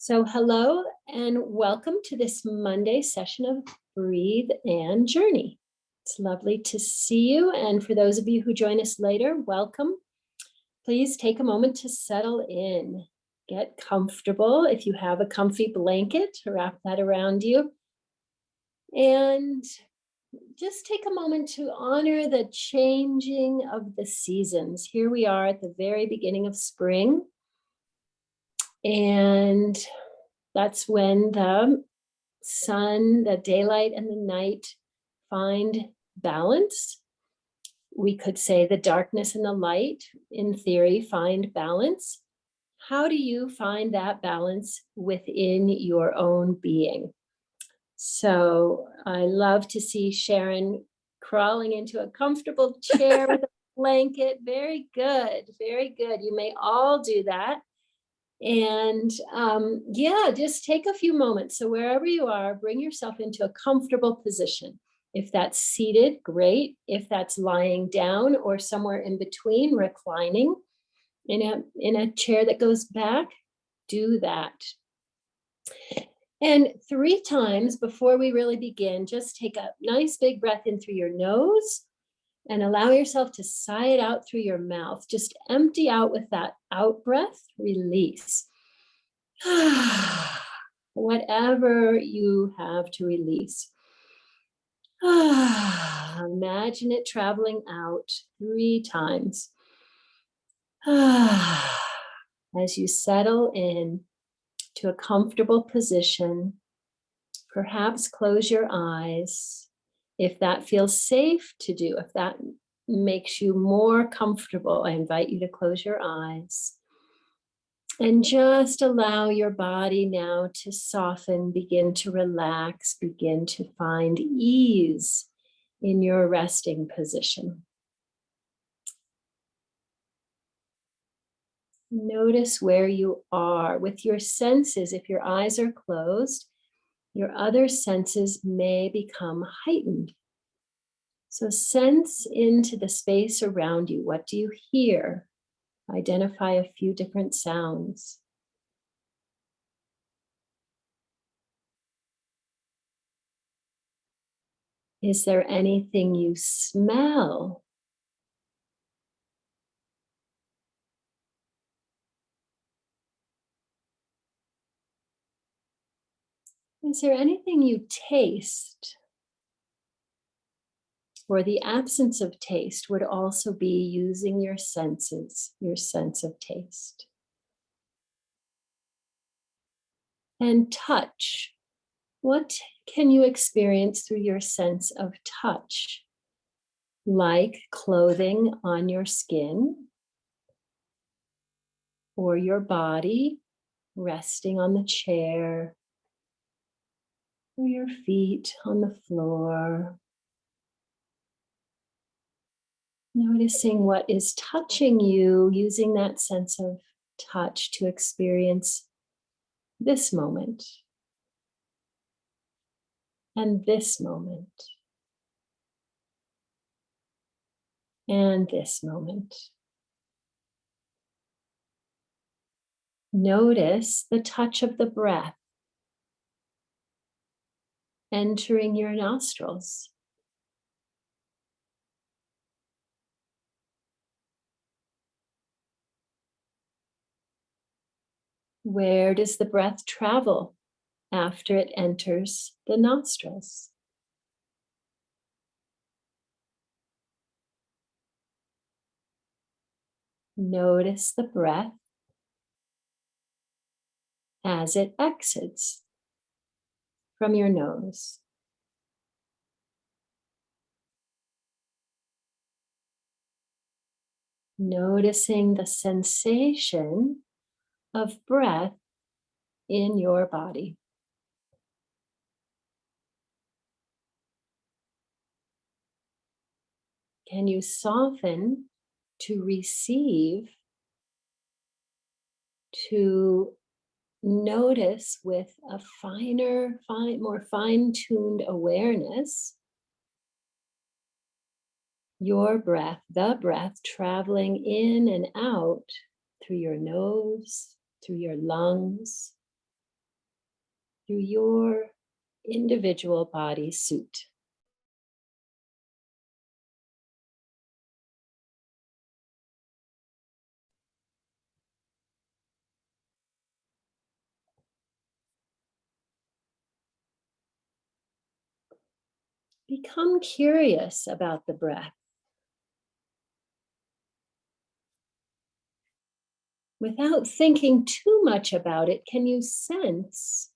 So hello and welcome to this Monday session of Breathe and Journey. It's lovely to see you. And for those of you who join us later, welcome. Please take a moment to settle in. Get comfortable. If you have a comfy blanket, wrap that around you. And just take a moment to honor the changing of the seasons. Here we are at the very beginning of spring. And that's when the sun, the daylight and the night find balance. We could say the darkness and the light, in theory, find balance. How do you find that balance within your own being? So I love to see Sharon crawling into a comfortable chair with a blanket. Very good, very good. You may all do that. And yeah, just take a few moments. So wherever you are, bring yourself into a comfortable position. If that's seated, great. If that's lying down or somewhere in between, reclining in a chair that goes back, do that. And 3 times before we really begin, just take a nice big breath in through your nose and allow yourself to sigh it out through your mouth. Just empty out with that out breath, release. Whatever you have to release. Imagine it traveling out 3 times. As you settle in to a comfortable position, perhaps close your eyes. If that feels safe to do, if that makes you more comfortable, I invite you to close your eyes. And just allow your body now to soften, begin to relax, begin to find ease in your resting position. Notice where you are with your senses. If your eyes are closed, your other senses may become heightened. So sense into the space around you. What do you hear? Identify a few different sounds. Is there anything you smell? Is there anything you taste? Or the absence of taste would also be using your senses, your sense of taste. And touch. What can you experience through your sense of touch? Like clothing on your skin or your body resting on the chair or your feet on the floor. Noticing what is touching you, using that sense of touch to experience this moment and this moment and this moment. Notice the touch of the breath entering your nostrils. Where does the breath travel after it enters the nostrils? Notice the breath as it exits from your nose. Noticing the sensation of breath in your body. Can you soften to receive, to notice with a more fine-tuned awareness your breath, the breath traveling in and out through your nose, through your lungs, through your individual body suit. Become curious about the breath. Without thinking too much about it, can you sense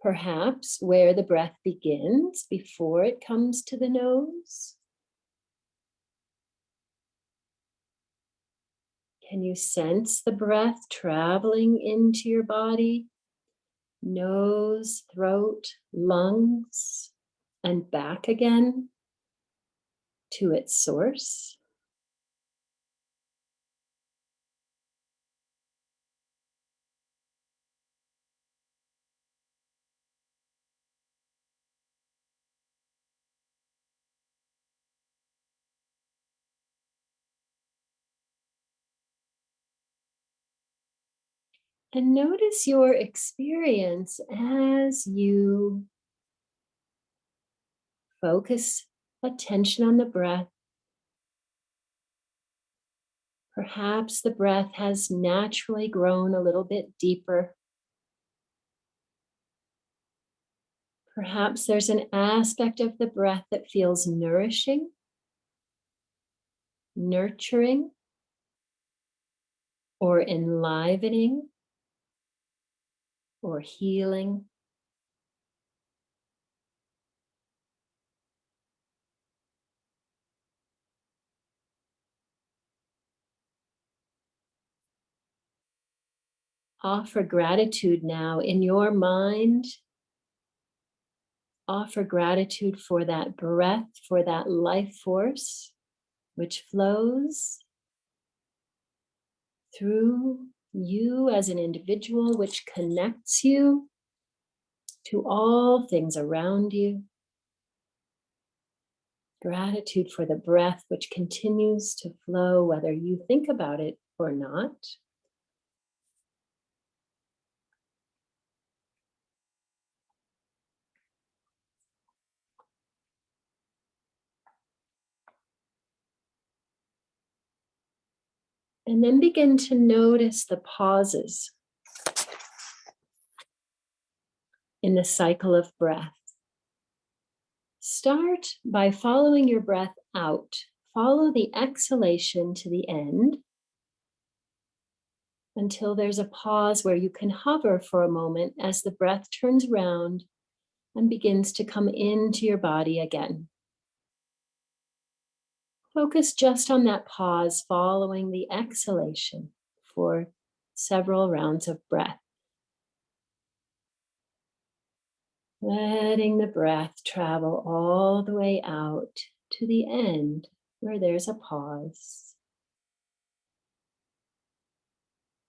perhaps where the breath begins before it comes to the nose? Can you sense the breath traveling into your body? Nose, throat, lungs, and back again to its source. And notice your experience as you focus attention on the breath. Perhaps the breath has naturally grown a little bit deeper. Perhaps there's an aspect of the breath that feels nourishing, nurturing, or enlivening, or healing. Offer gratitude now in your mind. Offer gratitude for that breath, for that life force, which flows through you as an individual, which connects you to all things around you. Gratitude for the breath, which continues to flow, whether you think about it or not. And then begin to notice the pauses in the cycle of breath. Start by following your breath out. Follow the exhalation to the end until there's a pause where you can hover for a moment as the breath turns around and begins to come into your body again. Focus just on that pause following the exhalation for several rounds of breath. Letting the breath travel all the way out to the end where there's a pause.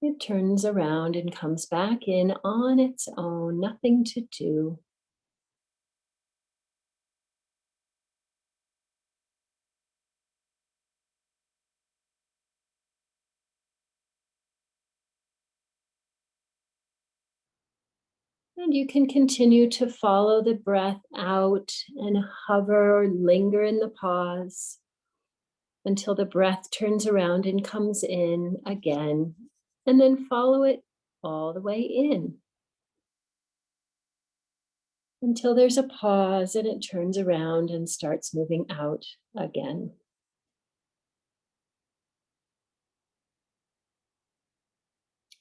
It turns around and comes back in on its own, nothing to do. And you can continue to follow the breath out and hover or linger in the pause until the breath turns around and comes in again, and then follow it all the way in until there's a pause and it turns around and starts moving out again.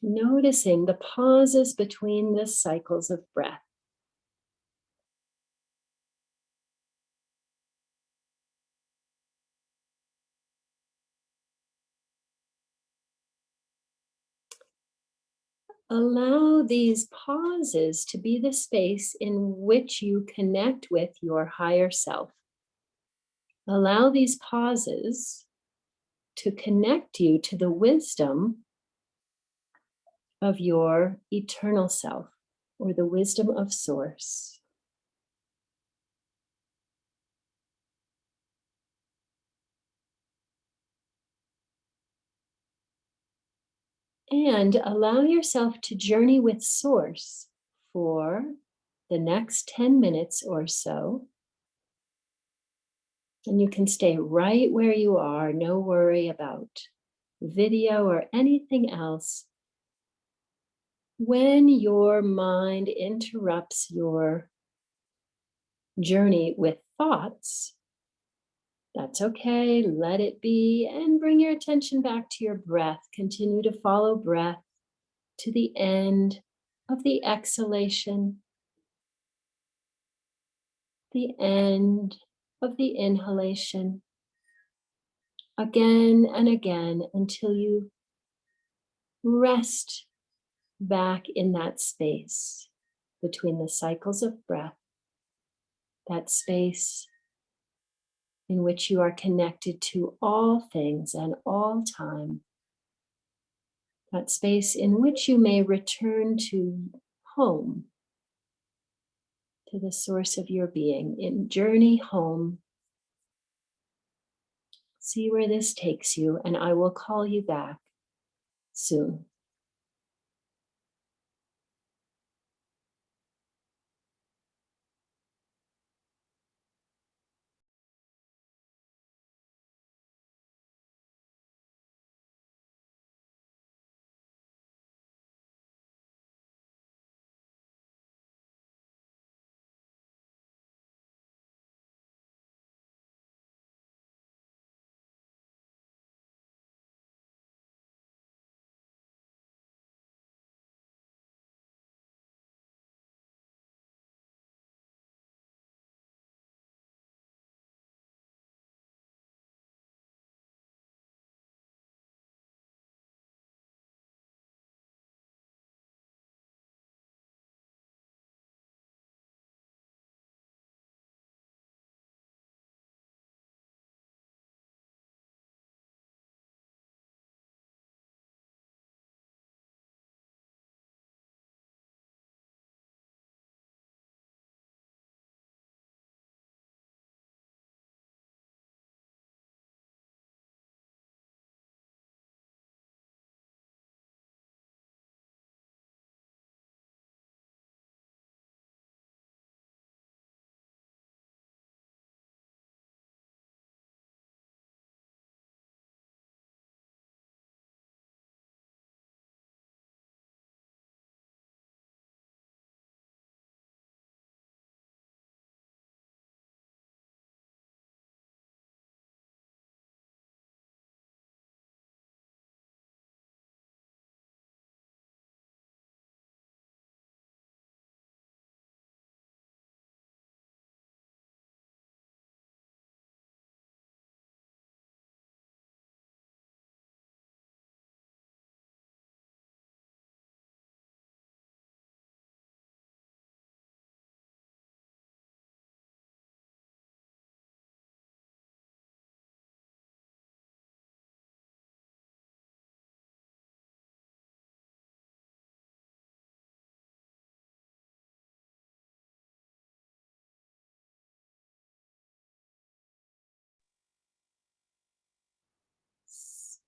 Noticing the pauses between the cycles of breath. Allow these pauses to be the space in which you connect with your higher self. Allow these pauses to connect you to the wisdom of your eternal self or the wisdom of Source. And allow yourself to journey with Source for the next 10 minutes or so. And you can stay right where you are, no worry about video or anything else. When your mind interrupts your journey with thoughts, that's okay, let it be, and bring your attention back to your breath. Continue to follow breath to the end of the exhalation, the end of the inhalation, again and again until you rest back in that space between the cycles of breath, that space in which you are connected to all things and all time, that space in which you may return to home, to the source of your being, in journey home. See where this takes you, and I will call you back soon.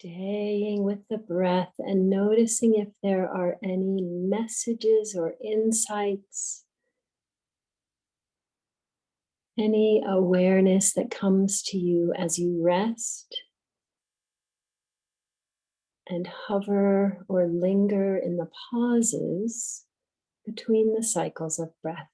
Staying with the breath and noticing if there are any messages or insights, any awareness that comes to you as you rest and hover or linger in the pauses between the cycles of breath.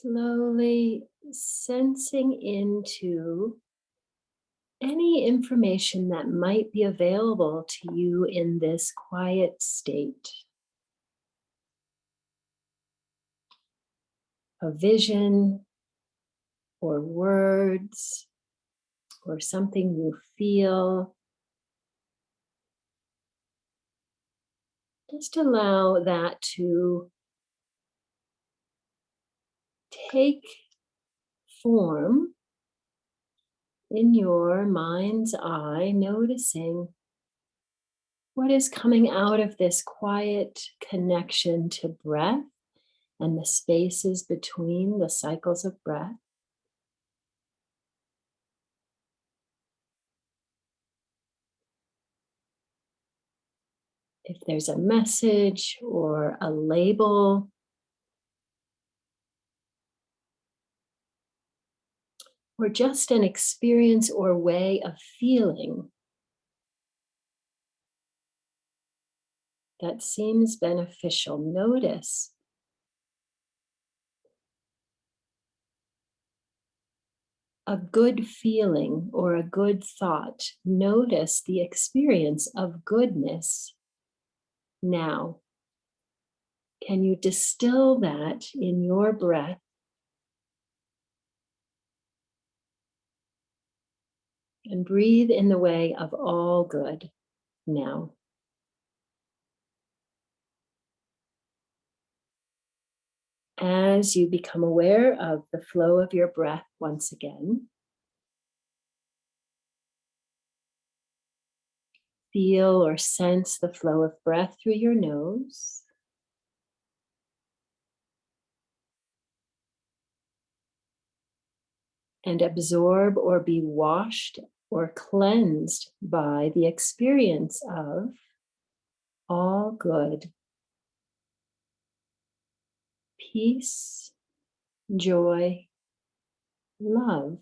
Slowly sensing into any information that might be available to you in this quiet state. A vision or words or something you feel. Just allow that to take form in your mind's eye, noticing what is coming out of this quiet connection to breath and the spaces between the cycles of breath. If there's a message or a label, or just an experience or way of feeling that seems beneficial, notice. A good feeling or a good thought, notice the experience of goodness now. Can you distill that in your breath and breathe in the way of all good now? As you become aware of the flow of your breath once again, feel or sense the flow of breath through your nose. And absorb or be washed or cleansed by the experience of all good. Peace, joy, love,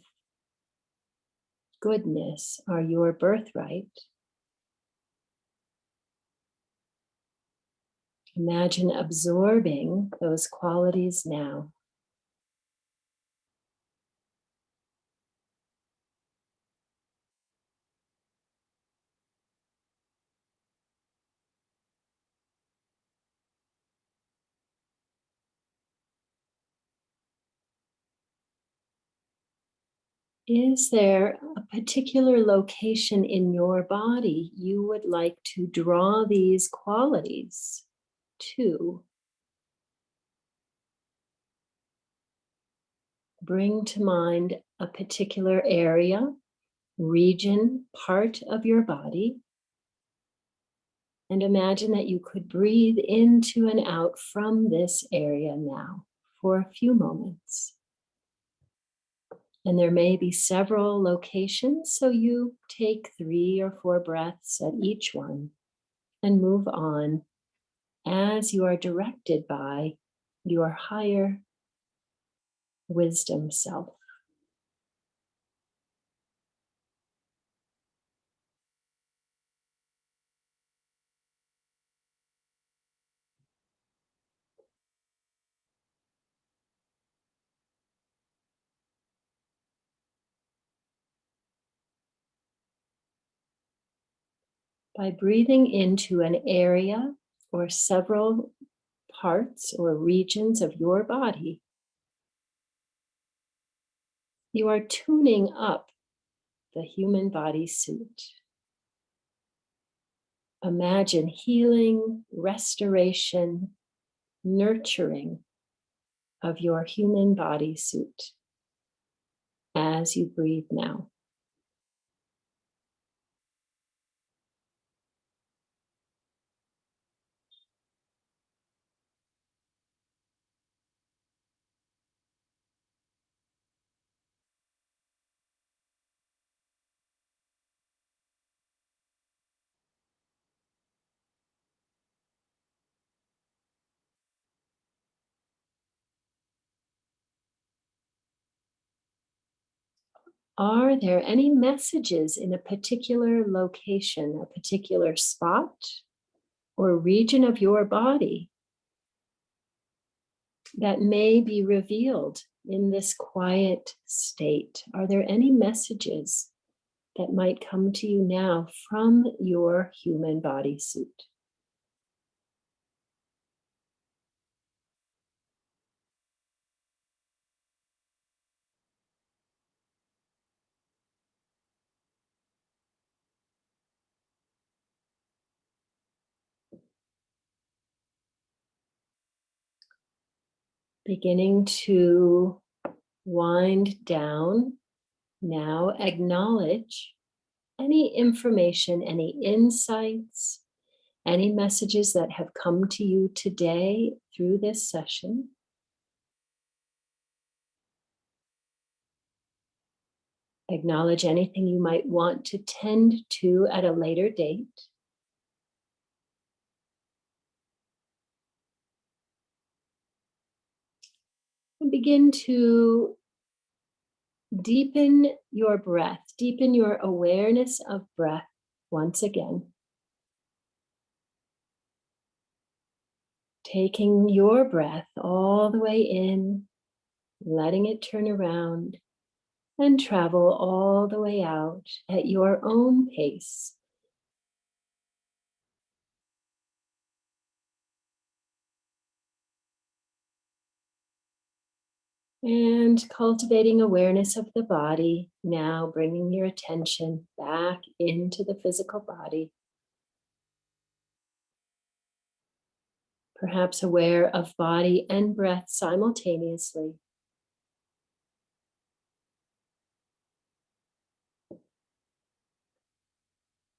goodness are your birthright. Imagine absorbing those qualities now. Is there a particular location in your body you would like to draw these qualities to? Bring to mind a particular area, region, part of your body, and imagine that you could breathe into and out from this area now for a few moments. And there may be several locations, so you take 3 or 4 breaths at each one and move on as you are directed by your higher wisdom self. By breathing into an area or several parts or regions of your body, you are tuning up the human body suit. Imagine healing, restoration, nurturing of your human body suit as you breathe now. Are there any messages in a particular location, a particular spot or region of your body that may be revealed in this quiet state, are there any messages that might come to you now from your human bodysuit? Beginning to wind down, now acknowledge any information, any insights, any messages that have come to you today through this session. Acknowledge anything you might want to tend to at a later date. And begin to deepen your breath, deepen your awareness of breath once again. Taking your breath all the way in, letting it turn around and travel all the way out at your own pace. And cultivating awareness of the body, now bringing your attention back into the physical body. Perhaps aware of body and breath simultaneously.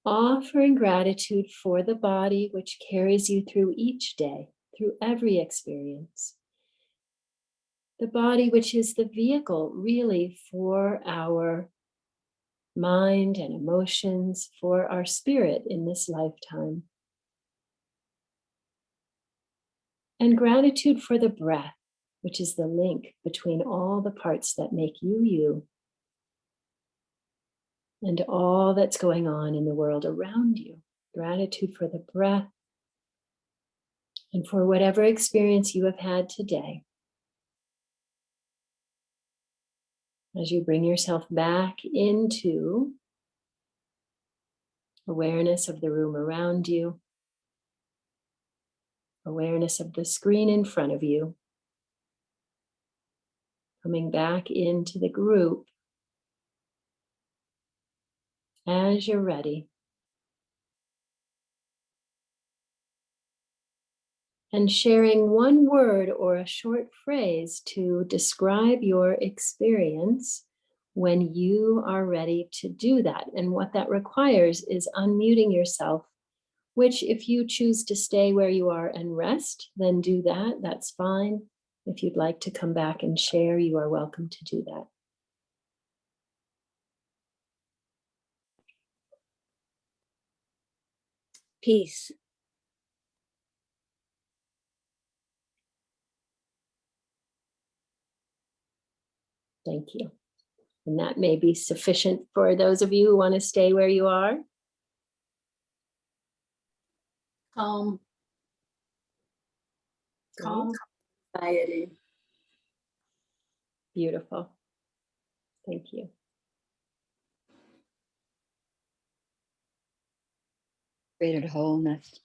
Offering gratitude for the body which carries you through each day, through every experience. The body which is the vehicle really for our mind and emotions, for our spirit in this lifetime. And gratitude for the breath, which is the link between all the parts that make you, you, and all that's going on in the world around you. Gratitude for the breath and for whatever experience you have had today. As you bring yourself back into awareness of the room around you, awareness of the screen in front of you, coming back into the group as you're ready. And sharing one word or a short phrase to describe your experience when you are ready to do that. And what that requires is unmuting yourself, which if you choose to stay where you are and rest, then do that. That's fine. If you'd like to come back and share, you are welcome to do that. Peace. Thank you. And that may be sufficient for those of you who want to stay where you are. Calm. Calm. Anxiety. Beautiful. Thank you. Greater wholeness.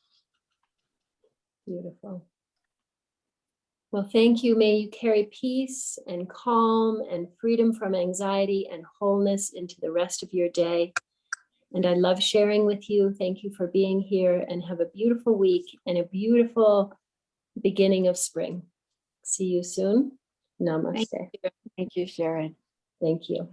Beautiful. Well, thank you. May you carry peace and calm and freedom from anxiety and wholeness into the rest of your day. And I love sharing with you. Thank you for being here, and have a beautiful week and a beautiful beginning of spring. See you soon. Namaste. Thank you, Sharon. Thank you.